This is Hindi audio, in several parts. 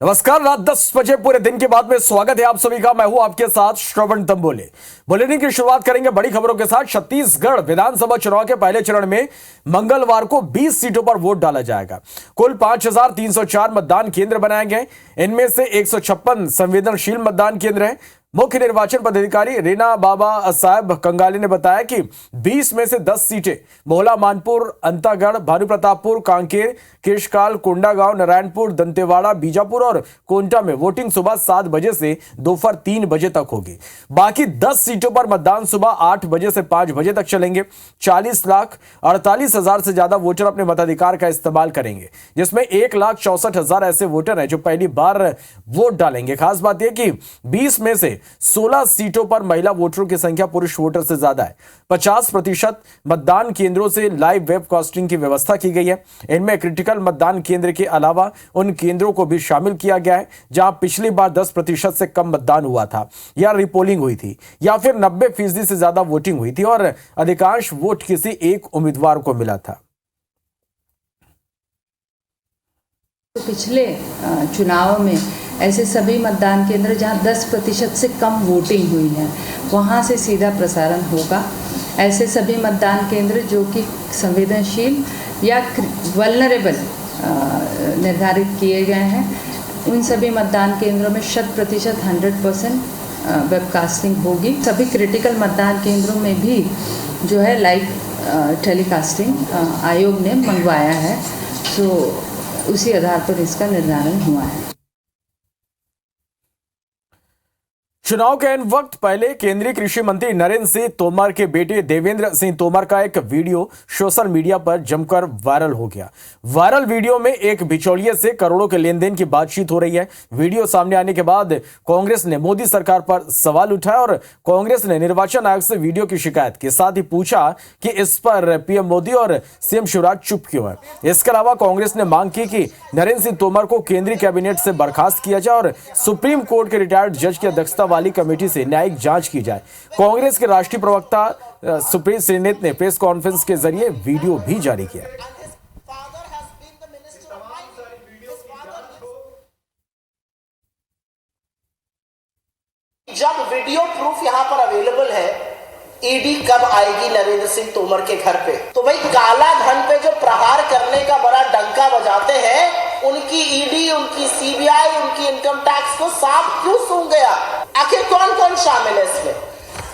नमस्कार। रात 10 बजे पूरे दिन के बाद में स्वागत है आप सभी का। मैं हूं आपके साथ श्रवण तंबोले। बुलेटिन की शुरुआत करेंगे बड़ी खबरोों के साथ। छत्तीसगढ़ विधानसभा चुनाव के पहले चरण में मंगलवार को 20 सीटों पर वोट डाला जाएगा। कुल 5304 मतदान केंद्र बनाए गए। इनमें से 156 संवेदनशील मतदान केंद्र हैं। मुख्य निर्वाचन पदाधिकारी रीना बाबा साहब कंगाली ने बताया कि 20 में से 10 सीटें मोहला, मानपुर, अंतागढ़, भानुप्रतापपुर, कांकेर, केशकाल, कोंडागांव, नारायणपुर, दंतेवाड़ा, बीजापुर और कोंटा में वोटिंग सुबह 7 बजे से दोपहर 3 बजे तक होगी। बाकी 10 सीटों पर मतदान सुबह 8 बजे से 5 बजे तक चलेंगे। 40,48,000 से ज्यादा वोटर अपने मताधिकार का इस्तेमाल करेंगे, जिसमें 1,64,000 ऐसे वोटर हैं जो पहली बार वोट डालेंगे। खास बात यह कि 20 में से 16 सीटों पर महिला वोटरों की संख्या पुरुष वोटर से ज्यादा है। 50% मतदान केंद्रों से लाइव वेबकास्टिंग की व्यवस्था की गई है। इनमें क्रिटिकल मतदान केंद्र के अलावा उन केंद्रों को भी शामिल किया गया है जहां पिछली बार 10% से कम मतदान हुआ था, या रिपोलिंग हुई थी, या फिर 90% से ज्यादा वोटिंग हुई थी और अधिकांश वोट किसी एक उम्मीदवार को मिला था। पिछले चुनाव में ऐसे सभी मतदान केंद्र जहां 10% से कम वोटिंग हुई है वहां से सीधा प्रसारण होगा। ऐसे सभी मतदान केंद्र जो कि संवेदनशील या वल्नरेबल निर्धारित किए गए हैं, उन सभी मतदान केंद्रों में 100% वेबकास्टिंग होगी। सभी क्रिटिकल मतदान केंद्रों में भी जो है लाइव टेलीकास्टिंग आयोग ने मंगवाया है, तो उसी आधार पर इसका निर्धारण हुआ है। चुनाव के इन वक्त पहले केंद्रीय कृषि मंत्री नरेंद्र सिंह तोमर के बेटे देवेंद्र सिंह तोमर का एक वीडियो सोशल मीडिया पर जमकर वायरल हो गया। वायरल वीडियो में एक बिचौलिए से करोड़ों के लेन देन की बातचीत हो रही है। वीडियो सामने आने के बाद कांग्रेस ने मोदी सरकार पर सवाल उठाया और कांग्रेस ने निर्वाचन आयोग से वीडियो की शिकायत के साथ ही पूछा कि इस पर पीएम मोदी और सीएम शिवराज चुप क्यों है। इसके अलावा कांग्रेस ने मांग की कि नरेंद्र सिंह तोमर को केंद्रीय कैबिनेट से बर्खास्त किया जाए और सुप्रीम कोर्ट के रिटायर्ड जज की अध्यक्षता वाली कमेटी से न्यायिक जांच की जाए। कांग्रेस के राष्ट्रीय प्रवक्ता सुप्रीत श्रीनेत ने प्रेस कॉन्फ्रेंस के जरिए वीडियो भी जारी किया। जब वीडियो प्रूफ यहां पर अवेलेबल है, ईडी कब आएगी नरेंद्र सिंह तोमर के घर पे? तो भाई काला धन पे जो प्रहार करने का बड़ा डंका बजाते हैं, उनकी ईडी, उनकी सीबीआई, उनकी इनकम टैक्स को सांप क्यों सूंघ गया? आखिर कौन कौन शामिल है इसमें?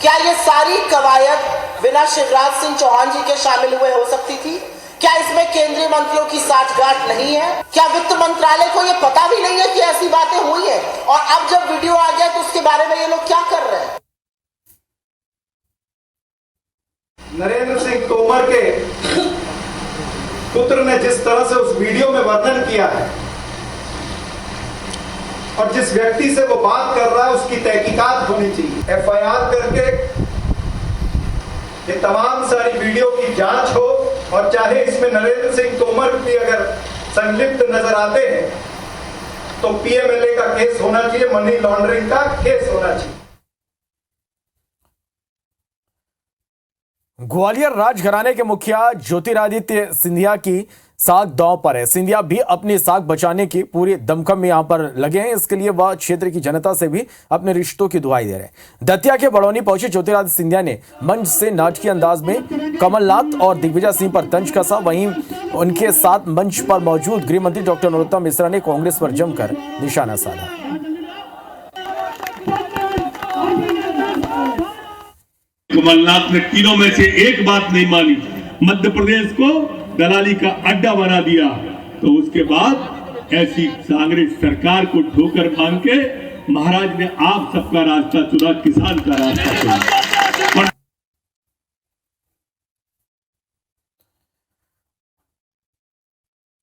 क्या ये सारी कवायद बिना शिवराज सिंह चौहान जी के शामिल हुए हो सकती थी? क्या इसमें केंद्रीय मंत्रियों की साठगांठ नहीं है? क्या वित्त मंत्रालय को यह पता भी नहीं है कि ऐसी बातें हुई है? और अब जब वीडियो आ गया तो उसके बारे में ये लोग क्या कर रहे हैं? नरेंद्र सिंह तोमर के पुत्र ने जिस तरह से उस वीडियो में वर्णन किया है और जिस व्यक्ति से वो बात कर रहा है, उसकी तहकीकात होनी चाहिए। एफआईआर करके ये तमाम सारी वीडियो की जांच हो, और चाहे इसमें नरेंद्र सिंह तोमर भी अगर संलिप्त नजर आते हैं तो पीएमएलए का केस होना चाहिए, मनी लॉन्ड्रिंग का केस होना चाहिए। ग्वालियर राजघराने के मुखिया ज्योतिरादित्य सिंधिया की साख दांव पर है। सिंधिया भी अपनी साख बचाने की पूरी दमखम में यहां पर लगे हैं। इसके लिए वह क्षेत्र की जनता से भी अपने रिश्तों की दुहाई दे रहे हैं। दतिया के बड़ौनी पहुंचे ज्योतिरादित्य सिंधिया ने मंच से नाटकीय अंदाज में कमलनाथ और दिग्विजय सिंह पर तंज कसा। वहीं उनके साथ मंच पर मौजूद गृह मंत्री डॉक्टर नरोत्तम मिश्रा ने कांग्रेस पर जमकर निशाना साधा। कमलनाथ ने तीनों में से एक बात नहीं मानी, मध्य प्रदेश को दलाली का अड्डा बना दिया। तो उसके बाद ऐसी कांग्रेस सरकार को ठोकर मांग के महाराज ने आप सबका रास्ता चुना, किसान का रास्ता चुना।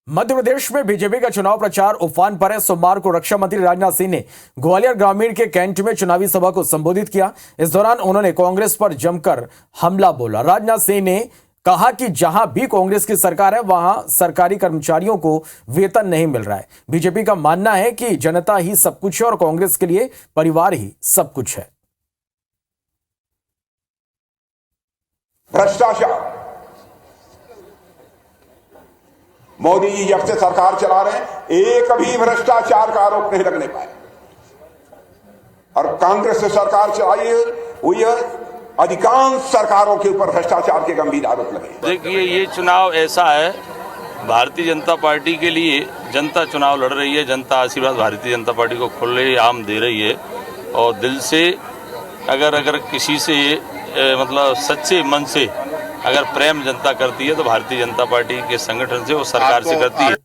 मध्य प्रदेश में बीजेपी का चुनाव प्रचार उफान पर है। सोमवार को रक्षा मंत्री राजनाथ सिंह ने ग्वालियर ग्रामीण के कैंट में चुनावी सभा को संबोधित किया। इस दौरान उन्होंने कांग्रेस पर जमकर हमला बोला। राजनाथ सिंह ने कहा कि जहां भी कांग्रेस की सरकार है वहां सरकारी कर्मचारियों को वेतन नहीं मिल रहा है। बीजेपी का मानना है कि जनता ही सब कुछ है और कांग्रेस के लिए परिवार ही सब कुछ है। भ्रष्टाचार, मोदी जी जब से सरकार चला रहे हैं एक भी भ्रष्टाचार का आरोप नहीं लगने पाए, और कांग्रेस से सरकार चलाई हुई है अधिकांश सरकारों के ऊपर भ्रष्टाचार के गंभीर आरोप लगे। देखिए, ये चुनाव ऐसा है, भारतीय जनता पार्टी के लिए जनता चुनाव लड़ रही है। जनता आशीर्वाद भारतीय जनता पार्टी को खुले आम दे रही है, और दिल से अगर किसी से मतलब सच्चे मन से अगर प्रेम जनता करती है तो भारतीय जनता पार्टी के संगठन से, वो सरकार से करती है।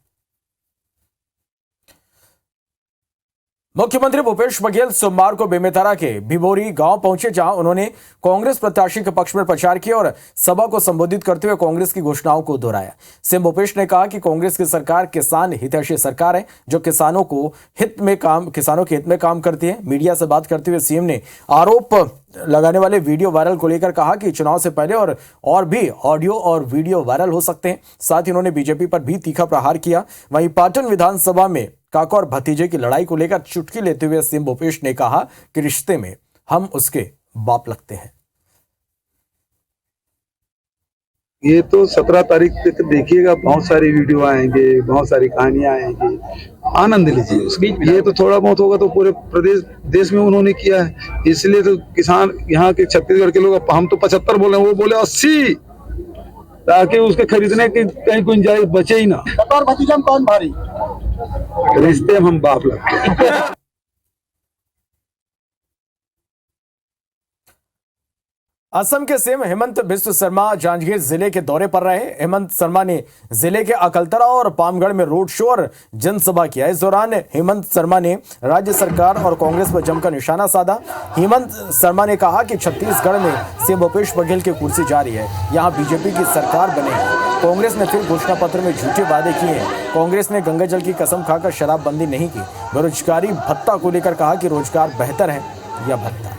मुख्यमंत्री भूपेश बघेल सोमवार को बेमेतरा के भिबोरी गांव पहुंचे, जहां उन्होंने कांग्रेस प्रत्याशी के पक्ष में प्रचार किया और सभा को संबोधित करते हुए कांग्रेस की घोषणाओं को दोहराया। सीएम भूपेश ने कहा कि कांग्रेस की सरकार किसान हितैषी सरकार है, जो किसानों के हित में काम करती है। मीडिया से बात करते हुए सीएम ने आरोप लगाने वाले वीडियो वायरल को लेकर कहा कि चुनाव से पहले और भी ऑडियो और वीडियो वायरल हो सकते हैं। साथ ही उन्होंने बीजेपी पर भी तीखा प्रहार किया। वहीं पाटन विधानसभा में काका और भतीजे की लड़ाई को लेकर चुटकी लेते हुए सीएम भूपेश ने कहा कि रिश्ते में हम उसके बाप लगते हैं। ये तो 17 तारीख तक देखिएगा, बहुत सारी वीडियो आएंगे, बहुत सारी कहानियां आएंगी, आनंद लीजिए उसकी। ये तो थोड़ा बहुत होगा तो पूरे प्रदेश देश में उन्होंने किया है, इसलिए तो किसान यहाँ के छत्तीसगढ़ के लोग, हम तो 75 बोले, वो बोले 80, ताकि उसके खरीदने की कहीं गुंजाइश बचे ही ना। और भतीजा कौन भारी? रिश्ते में हम बाप लगते हैं। असम के सीएम हेमंत बिस्व शर्मा जांजगीर जिले के दौरे पर रहे। हेमंत शर्मा ने जिले के अकलतरा और पामगढ़ में रोड शो और जनसभा किया। इस दौरान हेमंत शर्मा ने राज्य सरकार और कांग्रेस पर जमकर निशाना साधा। हेमंत शर्मा ने कहा कि छत्तीसगढ़ में सीएम भूपेश बघेल की कुर्सी जारी है, यहां बीजेपी की सरकार बनेगी। कांग्रेस ने फिर घोषणा पत्र में झूठे वादे किए हैं। कांग्रेस ने गंगा जल की कसम खाकर शराबबंदी नहीं की। बेरोजगारी भत्ता को लेकर कहा कि रोजगार बेहतर है या भत्ता।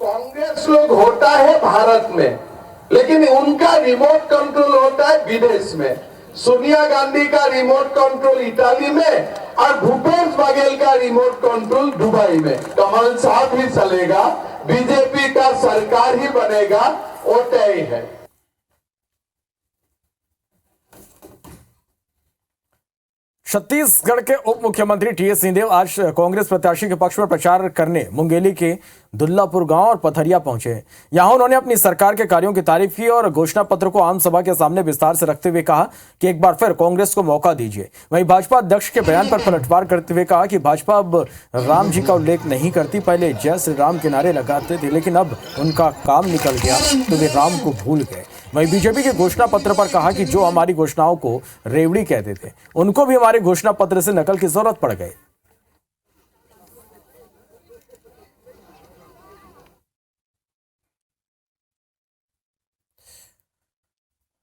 कांग्रेस लोग होता है भारत में, लेकिन उनका रिमोट कंट्रोल होता है विदेश में। सोनिया गांधी का रिमोट कंट्रोल इटाली में और भूपेश बघेल का रिमोट कंट्रोल दुबई में। कमल साहब ही चलेगा, बीजेपी का सरकार ही बनेगा, वो तय है। छत्तीसगढ़ के उप मुख्यमंत्री टीएस सिंहदेव आज कांग्रेस प्रत्याशी के पक्ष में प्रचार करने मुंगेली के दुल्लापुर गांव और पथरिया पहुंचे। यहां उन्होंने अपनी सरकार के कार्यों की तारीफ की और घोषणा पत्र को आम सभा के सामने विस्तार से रखते हुए कहा कि एक बार फिर कांग्रेस को मौका दीजिए। वहीं भाजपा अध्यक्ष के बयान पर पलटवार करते हुए कहा कि भाजपा अब राम जी का उल्लेख नहीं करती। पहले जय श्री राम के नारे लगाते थे, लेकिन अब उनका काम निकल गया तो वे राम को भूल गए। वहीं बीजेपी के घोषणा पत्र पर कहा कि जो हमारी घोषणाओं को रेवड़ी कहते थे, उनको भी हमारे घोषणा पत्र से नकल की जरूरत पड़ गई।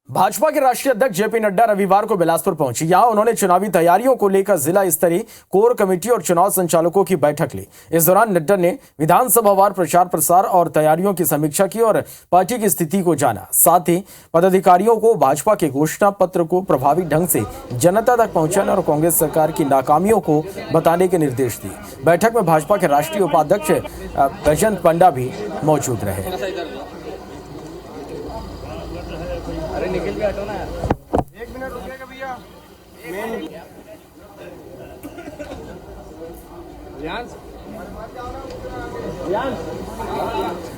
भाजपा के राष्ट्रीय अध्यक्ष जेपी नड्डा रविवार को बिलासपुर पहुंचे। यहां उन्होंने चुनावी तैयारियों को लेकर जिला स्तरीय कोर कमेटी और चुनाव संचालकों की बैठक ली। इस दौरान नड्डा ने विधानसभावार प्रचार प्रसार और तैयारियों की समीक्षा की और पार्टी की स्थिति को जाना। साथ ही पदाधिकारियों को भाजपा के घोषणा पत्र को प्रभावी ढंग से जनता तक पहुंचाने और कांग्रेस सरकार की नाकामियों को बताने के निर्देश दिए। बैठक में भाजपा के राष्ट्रीय उपाध्यक्ष बैजंत पंडा भी मौजूद रहे। अरे निकल के हटो ना, 1 मिनट रुकेगा भैया।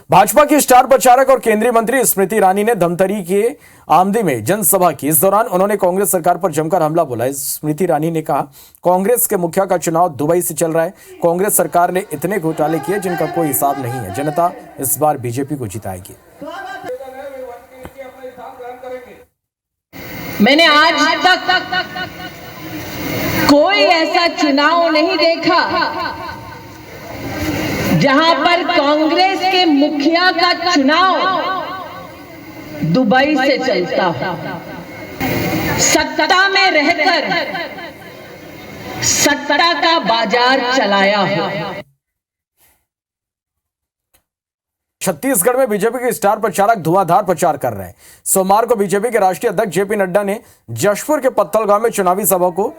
भाजपा की स्टार प्रचारक और केंद्रीय मंत्री स्मृति ईरानी ने धमतरी के आमदी में जनसभा की। इस दौरान उन्होंने कांग्रेस सरकार पर जमकर हमला बोला। स्मृति ईरानी ने कहा, कांग्रेस के मुखिया का चुनाव दुबई से चल रहा है। कांग्रेस सरकार ने इतने घोटाले किए जिनका कोई हिसाब नहीं है। जनता इस बार बीजेपी को जिताएगी। मैंने आज तक कोई ऐसा चुनाव नहीं देखा जहां पर कांग्रेस के मुखिया का चुनाव दुबई से चलता हो। सत्ता में रहकर सत्ता का बाजार चलाया हो। छत्तीसगढ़ में बीजेपी के स्टार प्रचारक धुआंधार प्रचार कर रहे हैं। सोमवार को बीजेपी के राष्ट्रीय अध्यक्ष जेपी नड्डा ने जशपुर के पत्थल गांव में चुनावी सभा को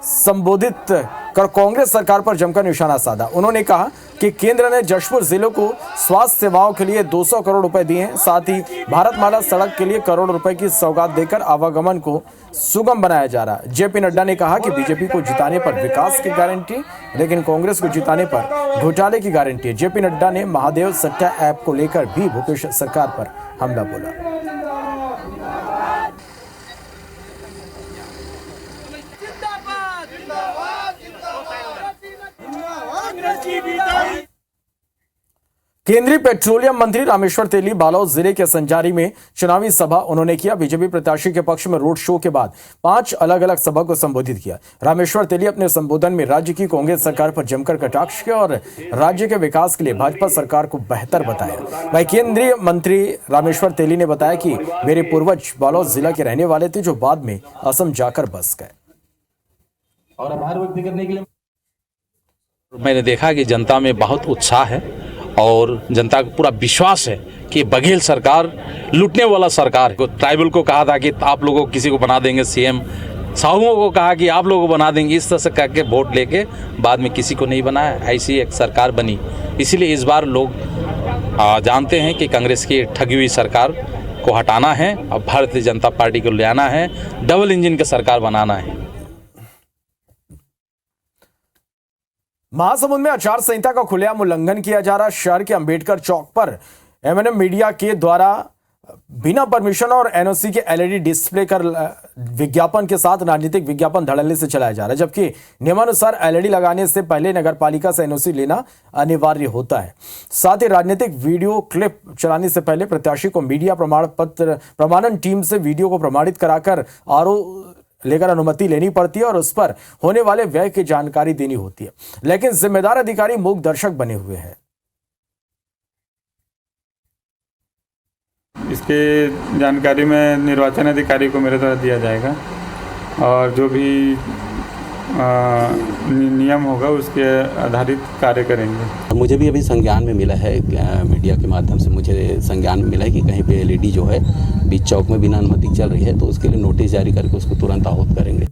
संबोधित कर कांग्रेस सरकार पर जमकर निशाना साधा। उन्होंने कहा कि केंद्र ने जशपुर जिले को स्वास्थ्य सेवाओं के लिए 200 करोड़ रुपए दिए हैं। साथ ही भारतमाला सड़क के लिए करोड़ रुपए की सौगात देकर आवागमन को सुगम बनाया जा रहा है। जेपी नड्डा ने कहा कि बीजेपी को जिताने पर विकास की गारंटी, लेकिन कांग्रेस को जिताने पर घोटाले की गारंटी है। जेपी नड्डा ने महादेव सट्टा ऐप को लेकर भी भूपेश सरकार पर हमला बोला। केंद्रीय पेट्रोलियम मंत्री रामेश्वर तेली बालोद जिले के संजारी में चुनावी सभा उन्होंने किया। बीजेपी प्रत्याशी के पक्ष में रोड शो के बाद 5 अलग अलग सभा को संबोधित किया। रामेश्वर तेली अपने संबोधन में राज्य की कांग्रेस सरकार पर जमकर कटाक्ष किया और राज्य के विकास के लिए भाजपा सरकार को बेहतर बताया। वहीं केंद्रीय मंत्री रामेश्वर तेली ने बताया कि मेरे पूर्वज बालोद जिला के रहने वाले थे जो बाद में असम जाकर बस गए। और आभार व्यक्त करने के लिए मैंने देखा कि जनता में बहुत उत्साह है और जनता को पूरा विश्वास है कि बघेल सरकार लूटने वाला सरकार को ट्राइबल को कहा था कि आप लोगों को किसी को बना देंगे सीएम, साहुओं को कहा कि आप लोगों को बना देंगे, इस तरह से करके वोट लेके बाद में किसी को नहीं बनाया। ऐसी एक सरकार बनी। इसीलिए इस बार लोग जानते हैं कि कांग्रेस की ठगी हुई सरकार को हटाना है और भारतीय जनता पार्टी को ले आना है, डबल इंजन की सरकार बनाना है। महासमुंद में आचार संहिता का खुलेआम उल्लंघन किया जा रहा। शहर के अंबेडकर चौक पर एमएनएम मीडिया के द्वारा बिना परमिशन और एनओसी के एलईडी डिस्प्ले कर विज्ञापन के साथ राजनीतिक विज्ञापन धड़ल्ले से चलाया जा रहा है, जबकि नियमानुसार एलईडी लगाने से पहले नगरपालिका से एनओसी लेना अनिवार्य होता है। साथ ही राजनीतिक वीडियो क्लिप चलाने से पहले प्रत्याशी को मीडिया प्रमाणन टीम से वीडियो को प्रमाणित कराकर आरओ लेकर अनुमति लेनी पड़ती है और उस पर होने वाले व्यय की जानकारी देनी होती है, लेकिन जिम्मेदार अधिकारी मूक दर्शक बने हुए हैं। इसके जानकारी में निर्वाचन अधिकारी को मेरे द्वारा दिया जाएगा और जो भी नियम होगा उसके आधारित कार्य करेंगे। मुझे भी अभी संज्ञान में मिला है, मीडिया के माध्यम से मुझे संज्ञान में मिला है कि कहीं पे एलईडी जो है बीच चौक में बिना अनुमति चल रही है, तो उसके लिए नोटिस जारी करके उसको तुरंत आहूत करेंगे।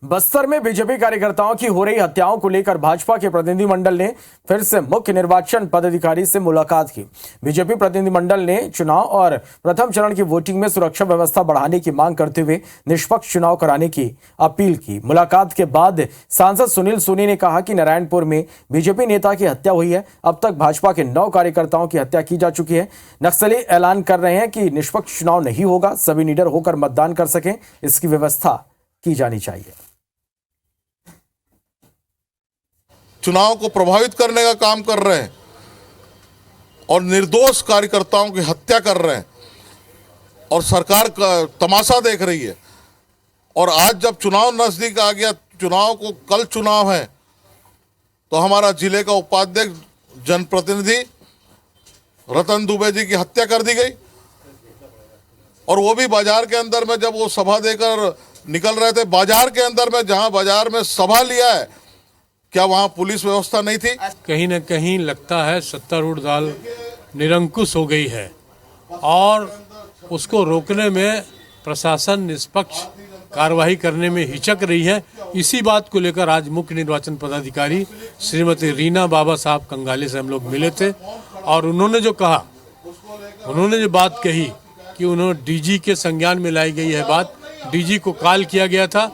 बस्तर में बीजेपी कार्यकर्ताओं की हो रही हत्याओं को लेकर भाजपा के प्रतिनिधिमंडल ने फिर से मुख्य निर्वाचन पदाधिकारी से मुलाकात की। बीजेपी प्रतिनिधिमंडल ने चुनाव और प्रथम चरण की वोटिंग में सुरक्षा व्यवस्था बढ़ाने की मांग करते हुए निष्पक्ष चुनाव कराने की अपील की। मुलाकात के बाद सांसद सुनील सोनी ने कहा कि नारायणपुर में बीजेपी नेता की हत्या हुई है। अब तक भाजपा के 9 कार्यकर्ताओं की हत्या की जा चुकी है। नक्सली ऐलान कर रहे हैं कि निष्पक्ष चुनाव नहीं होगा, सभी निडर होकर मतदान कर सकें, इसकी व्यवस्था की जानी चाहिए। चुनाव को प्रभावित करने का काम कर रहे हैं और निर्दोष कार्यकर्ताओं की हत्या कर रहे हैं और सरकार का तमाशा देख रही है। और आज जब चुनाव नजदीक आ गया, चुनाव को कल चुनाव है, तो हमारा जिले का उपाध्यक्ष जनप्रतिनिधि रतन दुबे जी की हत्या कर दी गई और वो भी बाजार के अंदर में। जब वो सभा देकर निकल रहे थे बाजार के अंदर में, जहां बाजार में सभा लिया है, क्या वहां पुलिस व्यवस्था नहीं थी? कहीं न कहीं लगता है सत्तारूढ़ दल निरंकुश हो गई है और उसको रोकने में प्रशासन निष्पक्ष कार्रवाई करने में हिचक रही है। इसी बात को लेकर आज मुख्य निर्वाचन पदाधिकारी श्रीमती रीना बाबा साहब कंगाले से हम लोग मिले थे और उन्होंने जो कहा, उन्होंने जो बात कही कि उन्होंने डीजी के संज्ञान में लाई गई है बात, डीजी को कॉल किया गया था